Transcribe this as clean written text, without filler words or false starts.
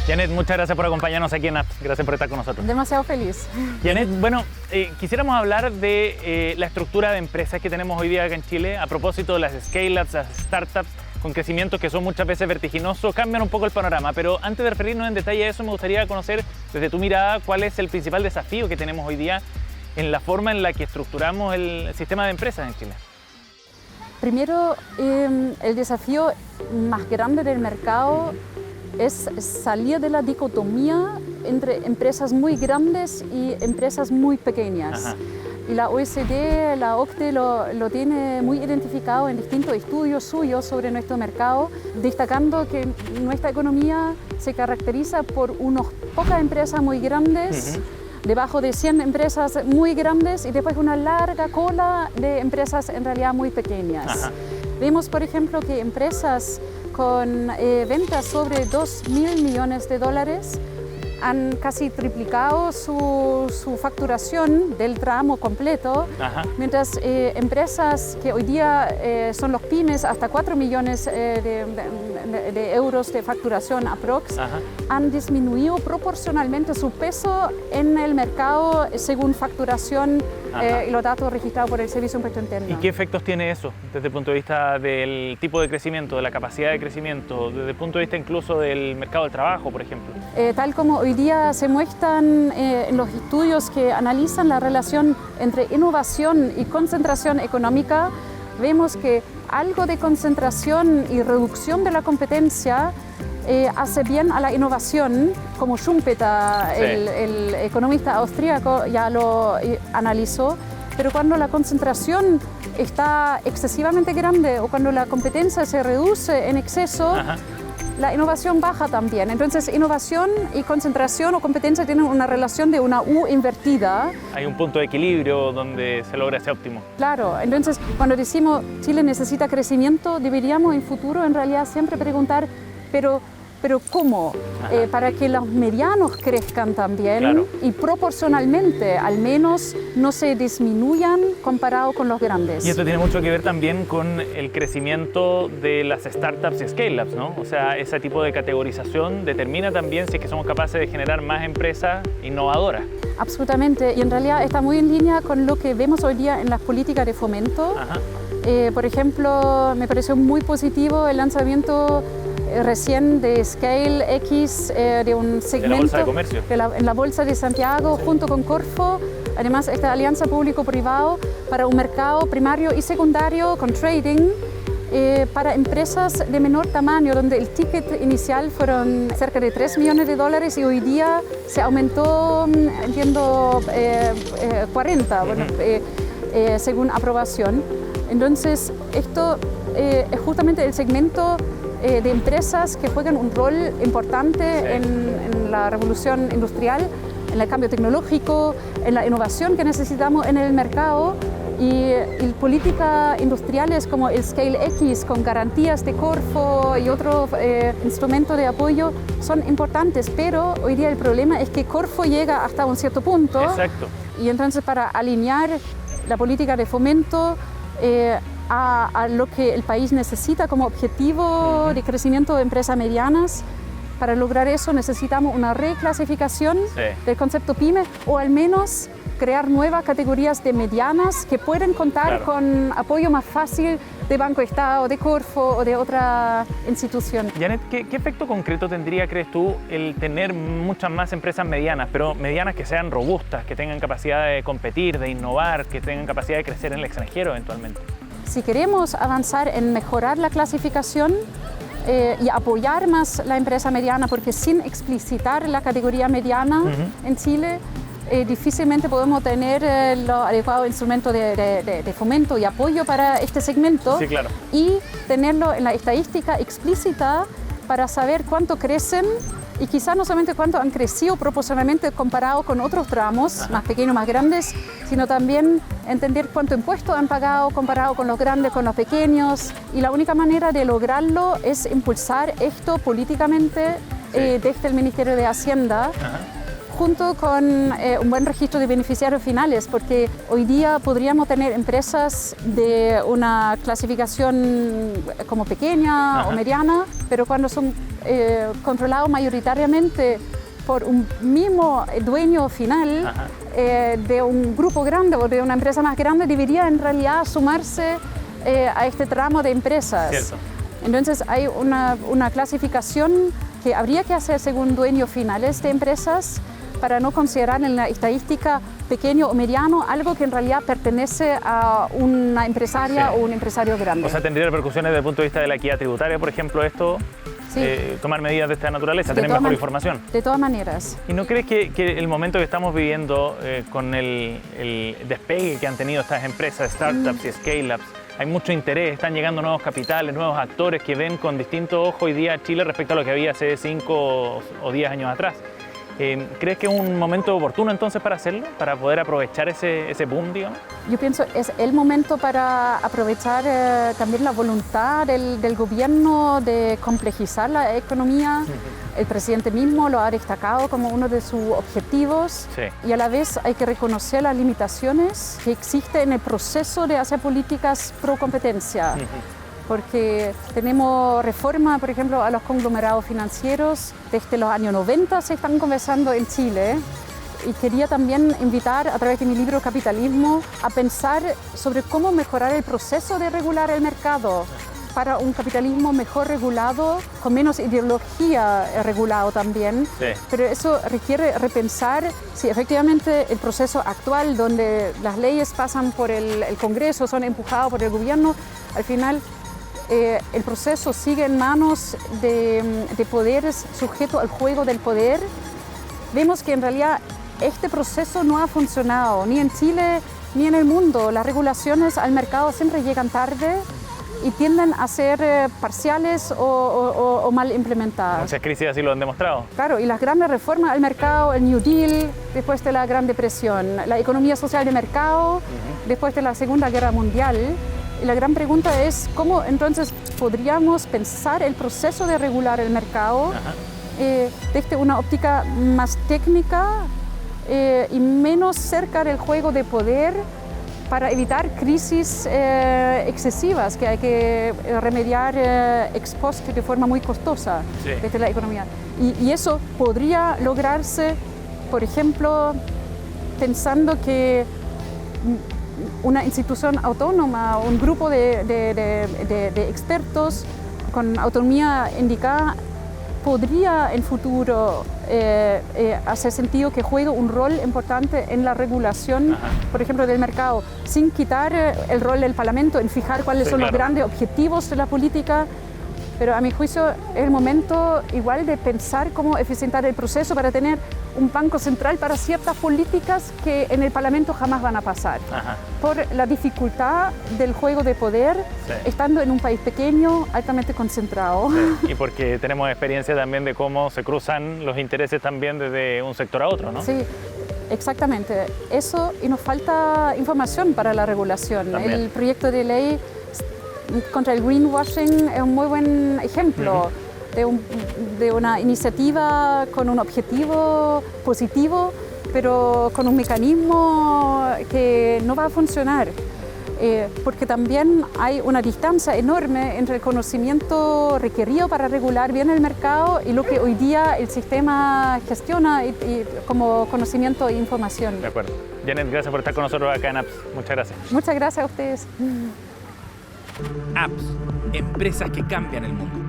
Janet, muchas gracias por acompañarnos aquí en Apps. Gracias por estar con nosotros. Demasiado feliz. Janet, bueno, quisiéramos hablar de la estructura de empresas que tenemos hoy día acá en Chile. A propósito de las scale-ups, las startups con crecimientos que son muchas veces vertiginosos, cambian un poco el panorama. Pero antes de referirnos en detalle a eso, me gustaría conocer desde tu mirada cuál es el principal desafío que tenemos hoy día en la forma en la que estructuramos el sistema de empresas en Chile. Primero, el desafío más grande del mercado es salir de la dicotomía entre empresas muy grandes y empresas muy pequeñas. Ajá. Y la OECD, la OCDE lo tiene muy identificado en distintos estudios suyos sobre nuestro mercado, destacando que nuestra economía se caracteriza por unas pocas empresas muy grandes, debajo de 100 empresas muy grandes y después una larga cola de empresas en realidad muy pequeñas. Ajá. Vemos, por ejemplo, que empresas con ventas sobre 2.000 millones de dólares han casi triplicado su facturación del tramo completo, Ajá. mientras empresas que hoy día son los pymes hasta 4 millones de euros de facturación aprox, Ajá. han disminuido proporcionalmente su peso en el mercado según facturación y los datos registrados por el Servicio de Impuesto Interno. ¿Y qué efectos tiene eso desde el punto de vista del tipo de crecimiento, de la capacidad de crecimiento, desde el punto de vista incluso del mercado del trabajo, por ejemplo? Tal como hoy día se muestran en los estudios que analizan la relación entre innovación y concentración económica, vemos que algo de concentración y reducción de la competencia hace bien a la innovación, como Schumpeter, Sí. el economista austríaco, ya lo analizó, pero cuando la concentración está excesivamente grande o cuando la competencia se reduce en exceso, Ajá. la innovación baja también. Entonces, innovación y concentración o competencia tienen una relación de una U invertida. Hay un punto de equilibrio donde se logra ese óptimo. Claro, entonces cuando decimos Chile necesita crecimiento, deberíamos en futuro en realidad siempre preguntar, pero ¿cómo? Para que los medianos crezcan también, Claro. y proporcionalmente al menos no se disminuyan comparado con los grandes. Y esto tiene mucho que ver también con el crecimiento de las startups y scale-ups, ¿no? O sea, ese tipo de categorización determina también si es que somos capaces de generar más empresas innovadoras. Absolutamente, y en realidad está muy en línea con lo que vemos hoy día en las políticas de fomento. Ajá. Por ejemplo, me pareció muy positivo el lanzamiento recién de Scale X, de un segmento De la Bolsa de Comercio. en la Bolsa de Santiago, junto con Corfo. Además, esta alianza público-privado para un mercado primario y secundario con trading para empresas de menor tamaño, donde el ticket inicial fueron cerca de 3 millones de dólares y hoy día se aumentó, entiendo, 40, bueno, según aprobación. Entonces, esto es justamente el segmento de empresas que juegan un rol importante en la revolución industrial, en el cambio tecnológico, en la innovación que necesitamos en el mercado. Y políticas industriales como el Scale X con garantías de Corfo y otros instrumentos de apoyo son importantes, pero hoy día el problema es que Corfo llega hasta un cierto punto. Exacto. Y entonces para alinear la política de fomento a lo que el país necesita como objetivo de crecimiento de empresas medianas, para lograr eso necesitamos una reclasificación del concepto PYME o al menos crear nuevas categorías de medianas que pueden contar con apoyo más fácil de Banco Estado, de Corfo o de otra institución. Janet, ¿qué efecto concreto tendría, crees tú, el tener muchas más empresas medianas, pero medianas que sean robustas, que tengan capacidad de competir, de innovar, que tengan capacidad de crecer en el extranjero eventualmente? Si queremos avanzar en mejorar la clasificación y apoyar más la empresa mediana, porque sin explicitar la categoría mediana en Chile, difícilmente podemos tener los adecuados instrumentos de fomento y apoyo para este segmento. Sí, claro. Y tenerlo en la estadística explícita para saber cuánto crecen y quizás no solamente cuánto han crecido proporcionalmente comparado con otros tramos, más pequeños, más grandes, sino también entender cuánto impuestos han pagado comparado con los grandes, con los pequeños. Y la única manera de lograrlo es impulsar esto políticamente desde el Ministerio de Hacienda. Junto con un buen registro de beneficiarios finales, porque hoy día podríamos tener empresas de una clasificación como pequeña o mediana, pero cuando son controlado mayoritariamente por un mismo dueño final de un grupo grande o de una empresa más grande, debería en realidad sumarse a este tramo de empresas. Cierto. Entonces hay una clasificación que habría que hacer según dueños finales de empresas para no considerar en la estadística pequeño o mediano algo que en realidad pertenece a una empresaria o un empresario grande. O sea, tendría repercusiones desde el punto de vista de la equidad tributaria, por ejemplo, esto, tomar medidas de esta naturaleza, tener mejor información. De todas maneras. ¿Y no crees que el momento que estamos viviendo con el despegue que han tenido estas empresas, startups y scale-ups, hay mucho interés, están llegando nuevos capitales, nuevos actores que ven con distinto ojo hoy día a Chile respecto a lo que había hace 5 o 10 años atrás? ¿Crees que es un momento oportuno entonces para hacerlo, para poder aprovechar ese boom, digamos? Yo pienso que es el momento para aprovechar también la voluntad del gobierno de complejizar la economía. El presidente mismo lo ha destacado como uno de sus objetivos y a la vez hay que reconocer las limitaciones que existen en el proceso de hacer políticas pro competencia. Porque tenemos reforma, por ejemplo, a los conglomerados financieros. Desde los años 90 se están conversando en Chile. Y quería también invitar, a través de mi libro Capitalismo, a pensar sobre cómo mejorar el proceso de regular el mercado para un capitalismo mejor regulado, con menos ideología regulado también. Pero eso requiere repensar si efectivamente el proceso actual, donde las leyes pasan por el Congreso, son empujadas por el gobierno, al final el proceso sigue en manos de poderes sujetos al juego del poder. Vemos que en realidad este proceso no ha funcionado ni en Chile ni en el mundo. Las regulaciones al mercado siempre llegan tarde y tienden a ser parciales o mal implementadas. Muchas crisis así lo han demostrado. Claro, y las grandes reformas al mercado, el New Deal, después de la Gran Depresión, la economía social de mercado, después de la Segunda Guerra Mundial. Y la gran pregunta es cómo entonces podríamos pensar el proceso de regular el mercado desde una óptica más técnica y menos cerca del juego de poder para evitar crisis excesivas que hay que remediar ex post de forma muy costosa desde la economía. Y eso podría lograrse, por ejemplo, pensando que una institución autónoma, un grupo de expertos con autonomía indicada podría en futuro hacer sentido que juegue un rol importante en la regulación, por ejemplo, del mercado, sin quitar el rol del Parlamento en fijar cuáles son los grandes objetivos de la política. Pero a mi juicio es el momento igual de pensar cómo eficientar el proceso para tener un banco central para ciertas políticas que en el Parlamento jamás van a pasar. Por la dificultad del juego de poder, estando en un país pequeño, altamente concentrado. Y porque tenemos experiencia también de cómo se cruzan los intereses también desde un sector a otro, ¿no? Sí. Exactamente. Eso, y nos falta información para la regulación. También. El proyecto de ley contra el greenwashing es un muy buen ejemplo de una iniciativa con un objetivo positivo, pero con un mecanismo que no va a funcionar. Porque también hay una distancia enorme entre el conocimiento requerido para regular bien el mercado y lo que hoy día el sistema gestiona y como conocimiento e información. De acuerdo. Janet, gracias por estar con nosotros acá en Apps. Muchas gracias. Muchas gracias a ustedes. Apps, empresas que cambian el mundo.